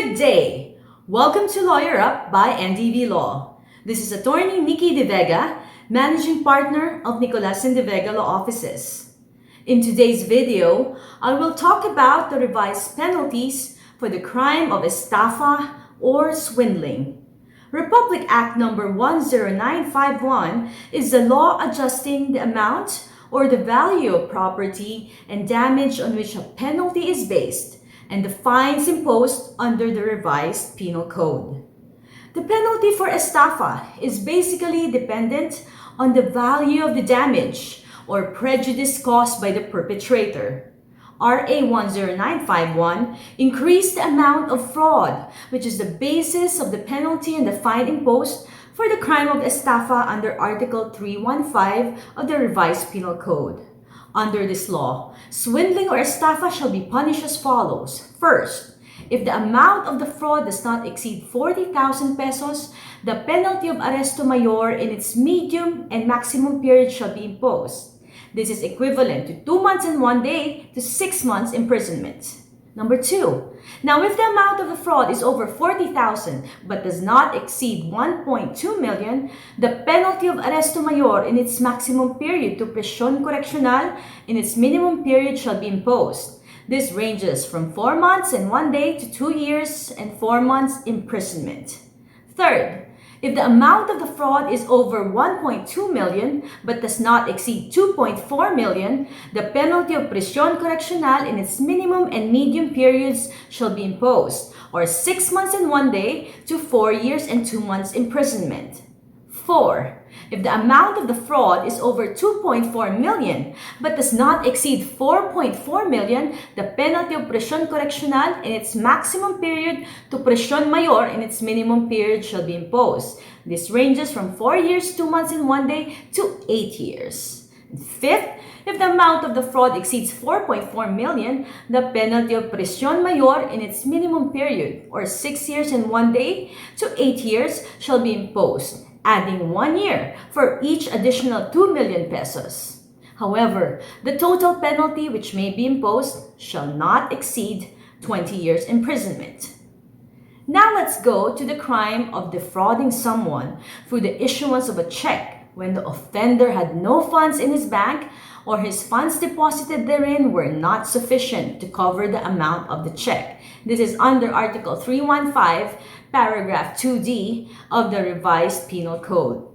Good day! Welcome to Lawyer Up by NDV Law. This is Attorney Nikki de Vega, Managing Partner of Nicolas and de Vega Law Offices. In today's video, I will talk about the revised penalties for the crime of estafa or swindling. Republic Act number 10951 is the law adjusting the amount or the value of property and damage on which a penalty is based and the fines imposed under the revised penal code. The penalty for estafa is basically dependent on the value of the damage or prejudice caused by the perpetrator. RA 10951 increased the amount of fraud, which is the basis of the penalty and the fine imposed for the crime of estafa under Article 315 of the revised penal code. Under this law, swindling or estafa shall be punished as follows. First, if the amount of the fraud does not exceed 40,000 pesos, the penalty of arresto mayor in its medium and maximum period shall be imposed. This is equivalent to 2 months and 1 day to 6 months imprisonment. Number 2. Now, if the amount of the fraud is over 40,000 but does not exceed 1.2 million, the penalty of arresto mayor in its maximum period to prisión correccional in its minimum period shall be imposed. This ranges from 4 months and 1 day to 2 years and 4 months imprisonment. Third, if the amount of the fraud is over 1.2 million but does not exceed 2.4 million, the penalty of prisión correccional in its minimum and medium periods shall be imposed, or 6 months and 1 day to 4 years and 2 months imprisonment. 4. If the amount of the fraud is over 2.4 million but does not exceed 4.4 million, the penalty of prisión correccional in its maximum period to prisión mayor in its minimum period shall be imposed. This ranges from 4 years, 2 months and 1 day to 8 years. Fifth, if the amount of the fraud exceeds 4.4 million, the penalty of prisión mayor in its minimum period, or 6 years and 1 day to 8 years, shall be imposed, adding 1 year for each additional 2 million pesos. However, the total penalty which may be imposed shall not exceed 20 years imprisonment. Now let's go to the crime of defrauding someone through the issuance of a check when the offender had no funds in his bank or his funds deposited therein were not sufficient to cover the amount of the check. This is under Article 315, Paragraph 2D of the revised penal code.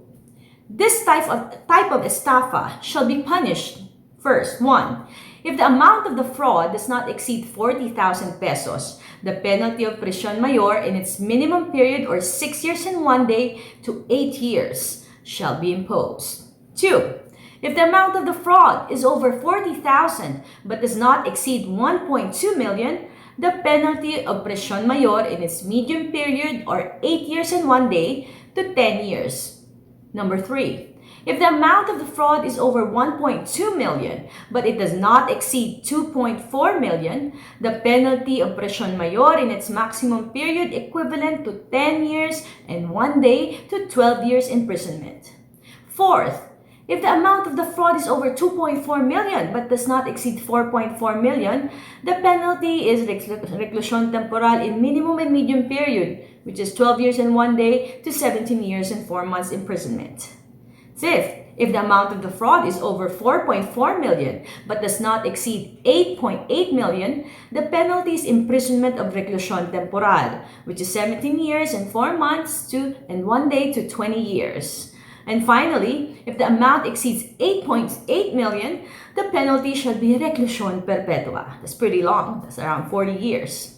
This type of estafa shall be punished. First, 1. If the amount of the fraud does not exceed 40,000 pesos, the penalty of prisión mayor in its minimum period, or 6 years and 1 day to 8 years, shall be imposed. 2. If the amount of the fraud is over 40,000 but does not exceed 1.2 million, the penalty of prisión mayor in its medium period, or 8 years and 1 day to 10 years. Number 3. If the amount of the fraud is over 1.2 million but it does not exceed 2.4 million, the penalty of prisión mayor in its maximum period equivalent to 10 years and 1 day to 12 years imprisonment. Fourth, if the amount of the fraud is over 2.4 million but does not exceed 4.4 million, the penalty is reclusión temporal in minimum and medium period, which is 12 years and 1 day to 17 years and 4 months imprisonment. Fifth, if the amount of the fraud is over 4.4 million but does not exceed 8.8 million, the penalty is imprisonment of reclusión temporal, which is 17 years and 4 months and 1 day to 20 years. And finally, if the amount exceeds 8.8 million, the penalty shall be reclusión perpetua. That's pretty long. That's around 40 years.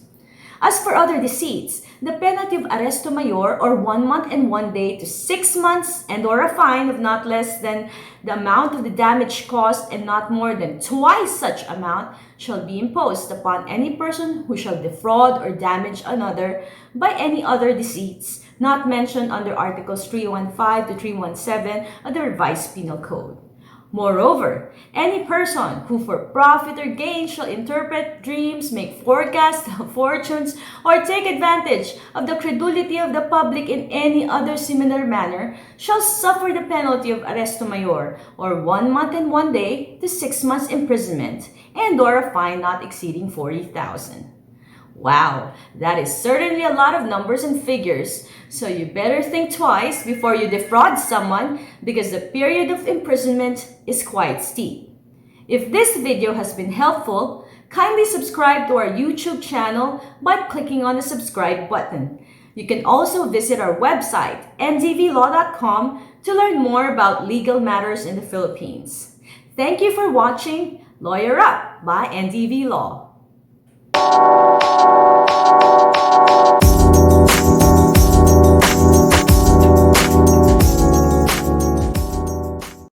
As for other deceits, the penalty of arresto mayor, or 1 month and 1 day to 6 months, and or a fine of not less than the amount of the damage caused and not more than twice such amount, shall be imposed upon any person who shall defraud or damage another by any other deceits not mentioned under Articles 315 to 317 of the revised penal code. Moreover, any person who for profit or gain shall interpret dreams, make forecasts of fortunes, or take advantage of the credulity of the public in any other similar manner shall suffer the penalty of arresto mayor, or 1 month and 1 day to 6 months imprisonment, and or a fine not exceeding 40,000. Wow, that is certainly a lot of numbers and figures, so you better think twice before you defraud someone because the period of imprisonment is quite steep. If this video has been helpful, kindly subscribe to our YouTube channel by clicking on the subscribe button. You can also visit our website, ndvlaw.com, to learn more about legal matters in the Philippines. Thank you for watching Lawyer Up by NDV Law.